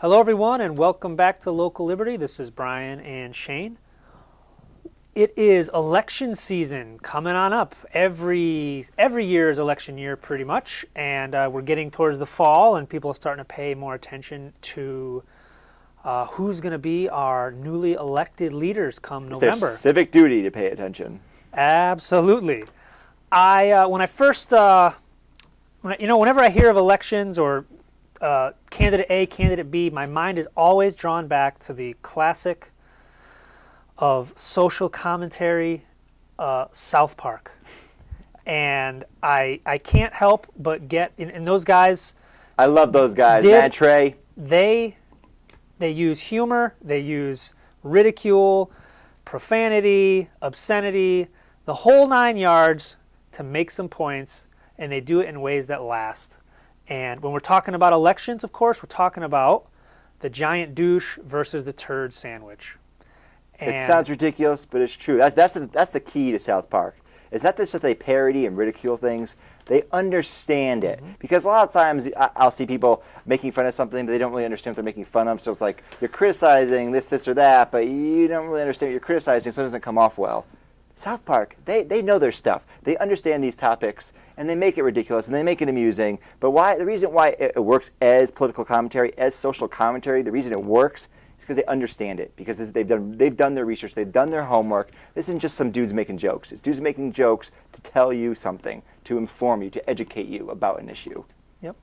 Hello, everyone, and welcome back to Local Liberty. This is Brian and Shane. It is election season coming on up. Every year is election year, pretty much, and we're getting towards the fall, and people are starting to pay more attention to who's going to be our newly elected leaders come November. It's their civic duty to pay attention. Absolutely. Whenever I hear of elections or candidate A, candidate B, my mind is always drawn back to the classic of social commentary, South Park. And I can't help but get, in those guys. I love those guys, man, Trey. They use humor, they use ridicule, profanity, obscenity, the whole 9 yards to make some points, and they do it in ways that last. And when we're talking about elections, of course, we're talking about the giant douche versus the turd sandwich. And it sounds ridiculous, but it's true. That's the key to South Park. It's not just that they parody and ridicule things. They understand it. Mm-hmm. Because a lot of times I'll see people making fun of something, but they don't really understand what they're making fun of. So it's like, you're criticizing this, or that, but you don't really understand what you're criticizing, so it doesn't come off well. South Park, they know their stuff. They understand these topics, and they make it ridiculous, and they make it amusing. But the reason why it works as political commentary, as social commentary, the reason it works is because they understand it. Because they've done their research, they've done their homework. This isn't just some dudes making jokes. It's dudes making jokes to tell you something, to inform you, to educate you about an issue. Yep.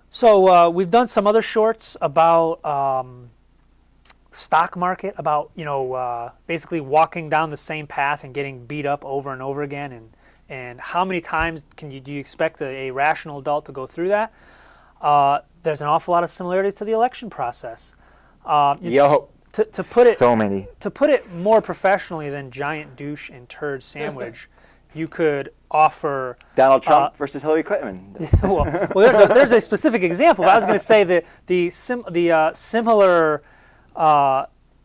So we've done some other shorts about stock market, about basically walking down the same path and getting beat up over and over again, and how many times do you expect a rational adult to go through that? There's an awful lot of similarities to the election process. To put it so many. To put it more professionally than giant douche and turd sandwich, you could offer Donald Trump versus Hillary Clinton. well, there's a specific example. But I was going to say that the similar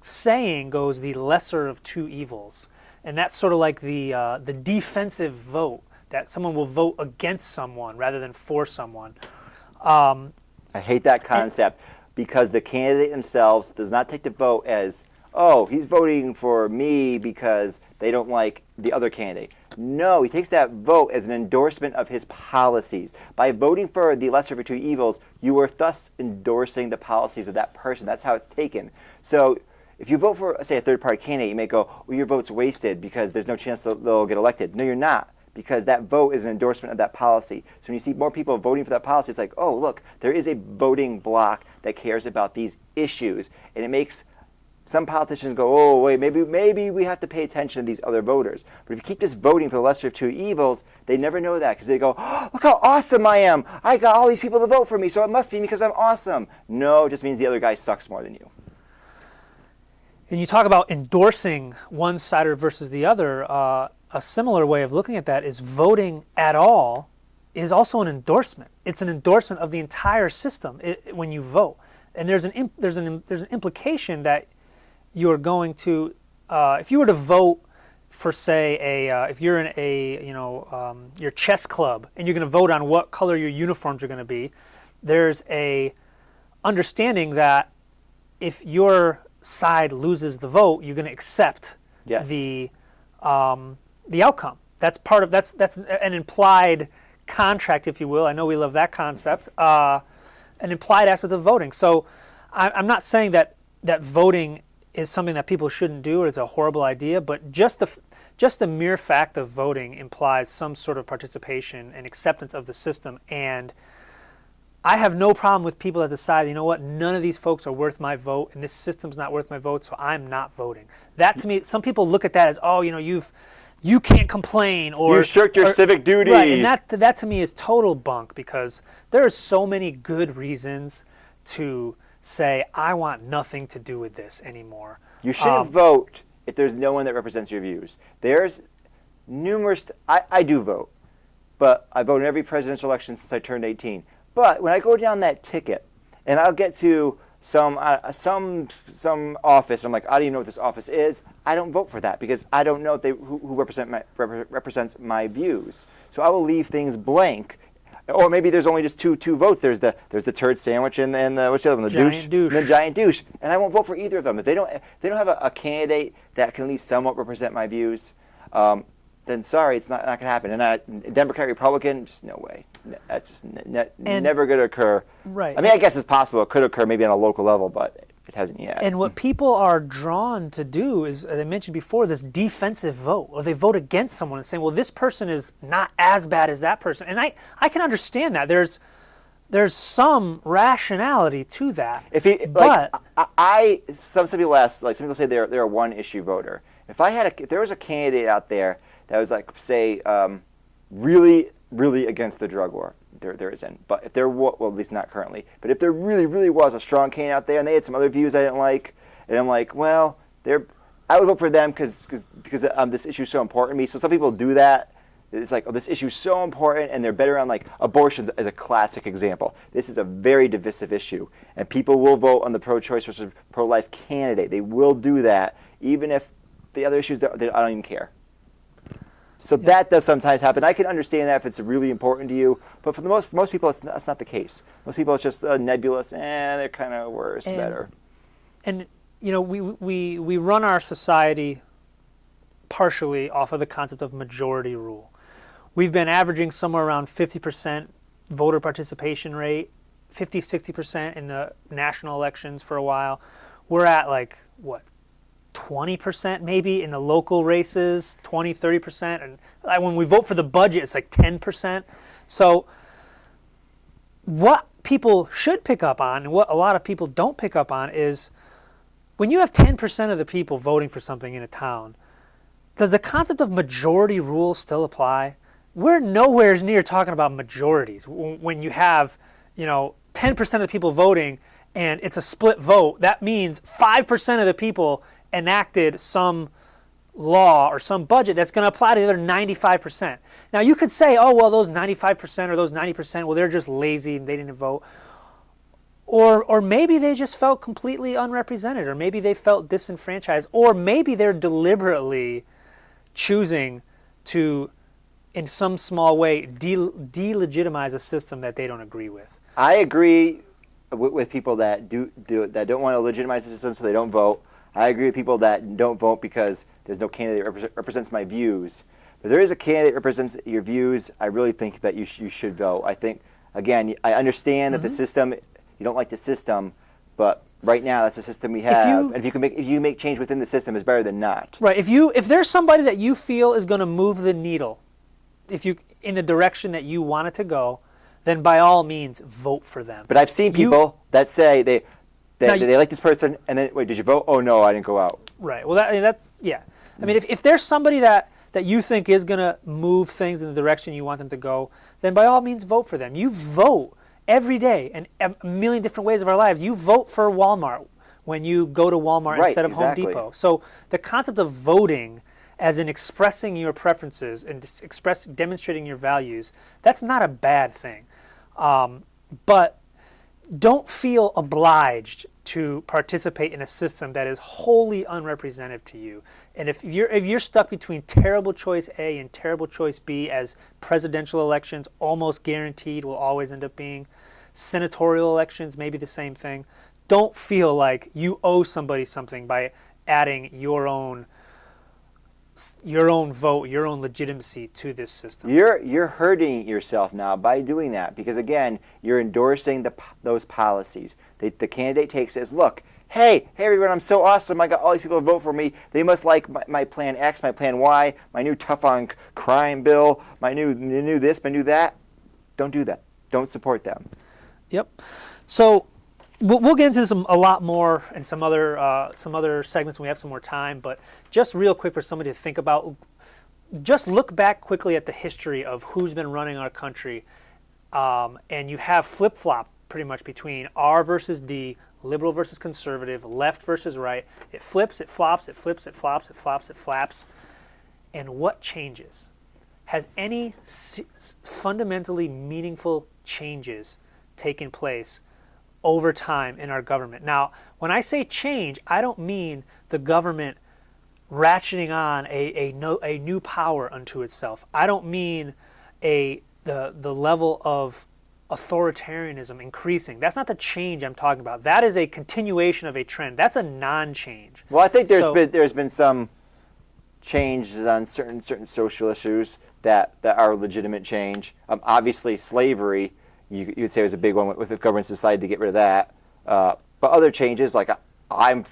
saying goes, the lesser of two evils, and that's sort of like the defensive vote, that someone will vote against someone rather than for someone. I hate that concept because the candidate themselves does not take the vote as, oh, he's voting for me because they don't like the other candidate. No, he takes that vote as an endorsement of his policies. By voting for the lesser of two evils, you are thus endorsing the policies of that person. That's how it's taken. So if you vote for, say, a third-party candidate, you may go, well, your vote's wasted because there's no chance they'll get elected. No, you're not, because that vote is an endorsement of that policy. So when you see more people voting for that policy, it's like, oh, look, there is a voting bloc that cares about these issues. And it makes some politicians go, oh, wait, maybe we have to pay attention to these other voters. But if you keep just voting for the lesser of two evils, they never know that because they go, oh, look how awesome I am. I got all these people to vote for me, so it must be because I'm awesome. No, it just means the other guy sucks more than you. And you talk about endorsing one side versus the other. A similar way of looking at that is voting at all is also an endorsement. It's an endorsement of the entire system when you vote. And there's an implication that you're going to, if you were to vote for, say, if you're in your chess club and you're going to vote on what color your uniforms are going to be, there's a understanding that if your side loses the vote, you're going to accept the outcome. That's an implied contract, if you will. I know we love that concept. An implied aspect of voting. So I'm not saying that voting is something that people shouldn't do or it's a horrible idea, but just the mere fact of voting implies some sort of participation and acceptance of the system. And I have no problem with people that decide, you know what, none of these folks are worth my vote and this system's not worth my vote, so I'm not voting. That, to me, some people look at that as, oh, you can't complain, or you shirked your civic duty. Right, and that to me is total bunk, because there are so many good reasons to say, I want nothing to do with this anymore. You shouldn't vote if there's no one that represents your views. There's numerous, I do vote, but I vote in every presidential election since I turned 18. But when I go down that ticket, and I'll get to some office, I'm like, I don't even know what this office is. I don't vote for that because I don't know who represents my views. So I will leave things blank Or maybe there's only just two votes. There's the turd sandwich and the what's the other one? The Giant douche. And the giant douche. And I won't vote for either of them. If they don't have a candidate that can at least somewhat represent my views, then sorry, it's not going to happen. And Democrat, Republican, just no way. That's just never going to occur. Right. I mean, I guess it's possible. It could occur maybe on a local level, but it hasn't yet. And what people are drawn to do is, as I mentioned before, this defensive vote, or they vote against someone and saying, well, this person is not as bad as that person. And I can understand that. There's some rationality to that. Some people ask, like some people say they're a one-issue voter. If there was a candidate out there that was like, say, really, really against the drug war, there isn't. But if there was, well, at least not currently, but if there really, really was a strong candidate out there and they had some other views I didn't like, and I'm like, well, I would vote for them because this issue is so important to me. So some people do that. It's like, oh, this issue is so important, and they're better on, like, abortion as a classic example. This is a very divisive issue, and people will vote on the pro-choice versus pro-life candidate. They will do that, even if the other issues, I don't even care. So that does sometimes happen. I can understand that if it's really important to you, but for most people, that's not the case. Most people, it's just nebulous, they're kind of worse, better. And you know, we run our society partially off of the concept of majority rule. We've been averaging somewhere around 50% voter participation rate, 50, 60% in the national elections for a while. We're at like, what, 20% maybe in the local races, 20, 30%. And when we vote for the budget, it's like 10%. So what people should pick up on, and what a lot of people don't pick up on, is when you have 10% of the people voting for something in a town, does the concept of majority rule still apply? We're nowhere near talking about majorities. When you have, 10% of the people voting and it's a split vote, that means 5% of the people enacted some law or some budget that's going to apply to the other 95%. Now you could say, oh, well, those 95% or those 90%, well, they're just lazy and they didn't vote. Or maybe they just felt completely unrepresented, or maybe they felt disenfranchised, or maybe they're deliberately choosing to, in some small way, delegitimize a system that they don't agree with. I agree with people that that don't want to legitimize the system, so they don't vote. I agree with people that don't vote because there's no candidate that represents my views. But there is a candidate that represents your views. I really think that you should vote. I think, again, I understand that the system, you don't like the system, but right now that's the system we have. And if you make change within the system, it's better than not. Right. If there's somebody that you feel is going to move the needle, in the direction that you want it to go, then by all means vote for them. But I've seen people that say they like this person, and then, wait, did you vote? Oh, no, I didn't go out. Right. Well, that's, yeah. I mean, if there's somebody that you think is going to move things in the direction you want them to go, then by all means vote for them. You vote every day in a million different ways of our lives. You vote for Walmart when you go to Walmart instead of Home Depot. So the concept of voting as in expressing your preferences and demonstrating your values, that's not a bad thing. But don't feel obliged to participate in a system that is wholly unrepresentative to you. And if you're stuck between terrible choice A and terrible choice B, as presidential elections almost guaranteed will always end up being, senatorial elections may be the same thing, don't feel like you owe somebody something by adding your own vote, your own legitimacy to this system. You're hurting yourself now by doing that, because again, you're endorsing those policies. The candidate takes as, look, hey everyone, I'm so awesome. I got all these people to vote for me. They must like my plan X, my plan Y, my new tough on crime bill, my new this, my new that. Don't do that. Don't support them. Yep. So we'll get into this a lot more in some other segments when we have some more time, but just real quick for somebody to think about, just look back quickly at the history of who's been running our country, and you have flip-flop pretty much between R versus D, liberal versus conservative, left versus right. It flips, it flops, it flips, it flops, it flops, it flaps. And what changes? Has any fundamentally meaningful changes taken place over time in our government? Now, when I say change, I don't mean the government ratcheting on a new power unto itself. I don't mean the the level of authoritarianism increasing. That's not the change I'm talking about. That is a continuation of a trend. That's a non-change. Well, I think So- there's been some changes on certain social issues that are legitimate change. Obviously, slavery you would say was a big one with the governments decided to get rid of that. But other changes, like I'm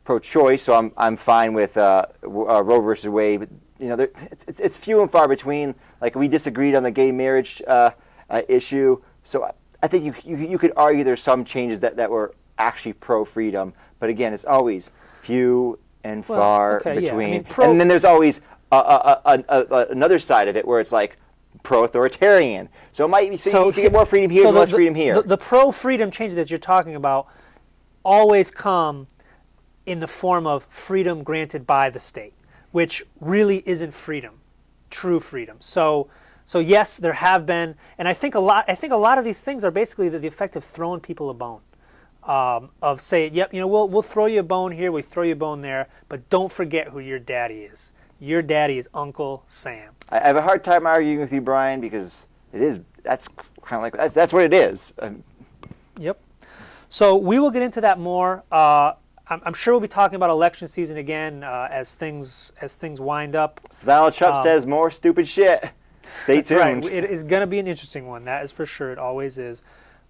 pro-choice, so I'm fine with Roe versus Wade. But, you know, it's few and far between. Like we disagreed on the gay marriage issue, so I think you could argue there's some changes that were actually pro-freedom. But again, it's always few and far okay, yeah. I between. mean, And then there's always another side of it where it's like pro-authoritarian. So it might be so you can get more freedom here and less freedom here. The pro-freedom changes that you're talking about always come in the form of freedom granted by the state, which really isn't freedom, true freedom. So yes, there have been, and I think a lot of these things are basically the effect of throwing people a bone. Of say, yep, you know, we'll throw you a bone here, we throw you a bone there, but don't forget who your daddy is. Your daddy is Uncle Sam. I have a hard time arguing with you, Brian, because that's kind of like that's what it is. Yep. So we will get into that more. I'm sure we'll be talking about election season again as things wind up. So Donald Trump says more stupid shit. Stay tuned. Right. It is going to be an interesting one. That is for sure. It always is.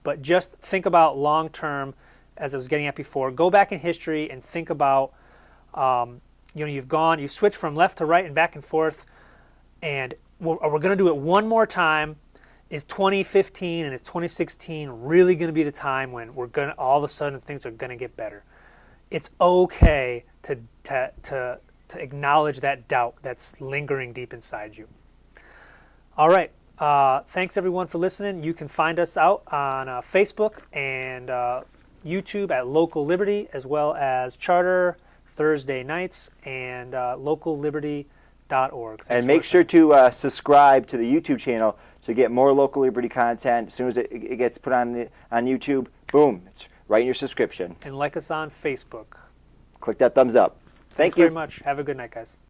But just think about long term, as I was getting at before. Go back in history and think about, you switched from left to right and back and forth, and we're going to do it one more time. Is 2015 and is 2016 really going to be the time when we're going to all of a sudden things are going to get better? It's okay to acknowledge that doubt that's lingering deep inside you. All right. Thanks everyone for listening. You can find us out on Facebook and YouTube at Local Liberty, as well as Charter Thursday nights and localliberty.org. And make sure to subscribe to the YouTube channel to get more Local Liberty content. As soon as it gets put on YouTube, boom, it's right in your subscription. And like us on Facebook. Click that thumbs up. Thanks Thank you very much. Have a good night, guys.